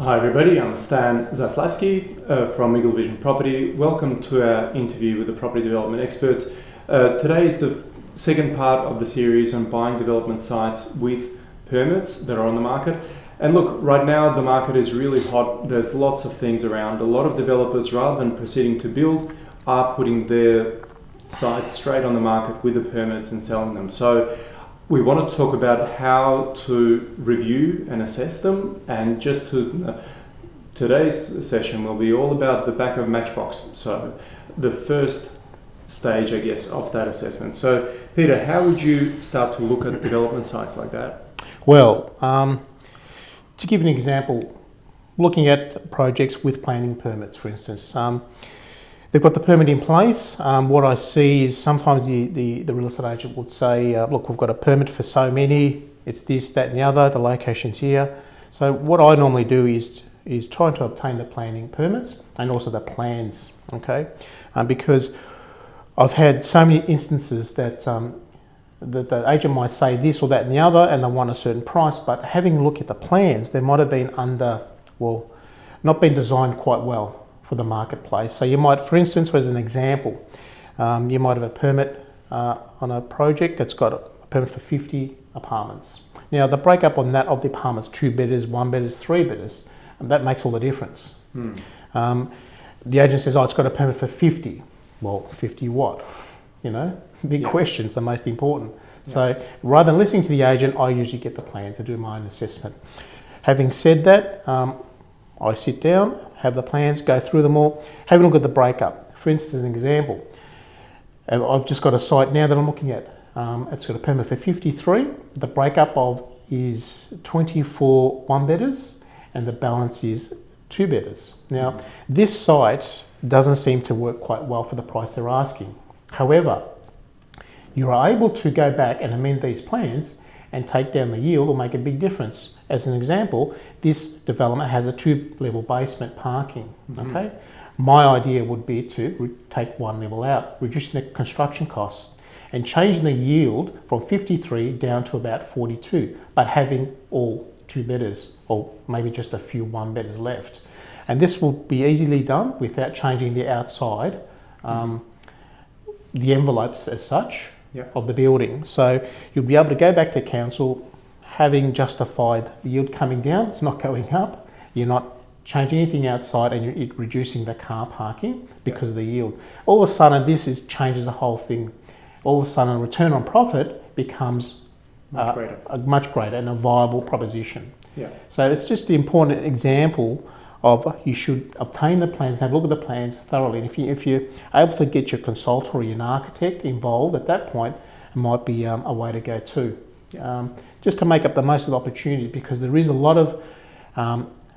Hi everybody, I'm Stan Zaslavsky from Eagle Vision Property. Welcome to our interview with the property development experts. Today is the second part of the series on buying development sites with permits that are on the market. And look, right now the market is really hot. There's lots of things around. A lot of developers, rather than proceeding to build, are putting their sites straight on the market with the permits and selling them. So we wanted to talk about how to review and assess them, and today's session will be all about the back of Matchbox. So the first stage, I guess, of that assessment. So Peter, how would you start to look at development sites like that? Well, to give an example, looking at projects with planning permits, for instance, they've got the permit in place. What I see is sometimes the real estate agent would say, look, we've got a permit for so many, it's this, that and the other, the location's here. So what I normally do is try to obtain the planning permits and also the plans, okay? Because I've had so many instances that the agent might say this or that and the other and they want a certain price, but having a look at the plans, they might have been not been designed quite well for the marketplace. So you might, for instance, as an example, you might have a permit on a project that's got a permit for 50 apartments. Now the breakup on that of the apartments, 2 bedders, 1 bedders, 3 bedders, that makes all the difference. The agent says, oh, it's got a permit for 50. Well, 50 what? You know, big questions are most important. Yeah. So rather than listening to the agent, I usually get the plan to do my own assessment. Having said that, I sit down, have the plans, go through them all, have a look at the breakup. For instance, as an example, I've just got a site now that I'm looking at. It's got a permit for 53. The breakup is 24 1-bedders and the balance is 2-bedders. Now, this site doesn't seem to work quite well for the price they're asking. However, you are able to go back and amend these plans and take down the yield or make a big difference. As an example, this development has a 2-level basement parking, okay? My idea would be to take 1 level out, reducing the construction costs and changing the yield from 53 down to about 42, but having all 2-bedders or maybe just a few 1-bedders left. And this will be easily done without changing the outside, the envelopes as such, of the building. So you'll be able to go back to council having justified the yield coming down, it's not going up, you're not changing anything outside and you're reducing the car parking because of the yield. All of a sudden changes the whole thing. All of a sudden return on profit becomes much greater and a viable proposition. Yeah. So it's just the important example of you should obtain the plans, have a look at the plans thoroughly. And if you're able to get your consultant or an architect involved at that point, it might be a way to go too. Just to make up the most of the opportunity, because there is a lot of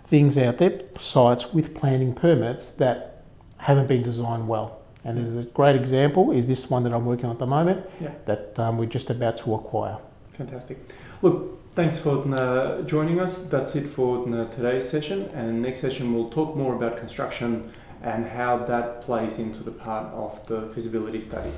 things out there, sites with planning permits that haven't been designed well. And there's a great example is this one that I'm working on at the moment that we're just about to acquire. Fantastic. Look, thanks for joining us. That's it for today's session, and next session we'll talk more about construction and how that plays into the part of the feasibility study.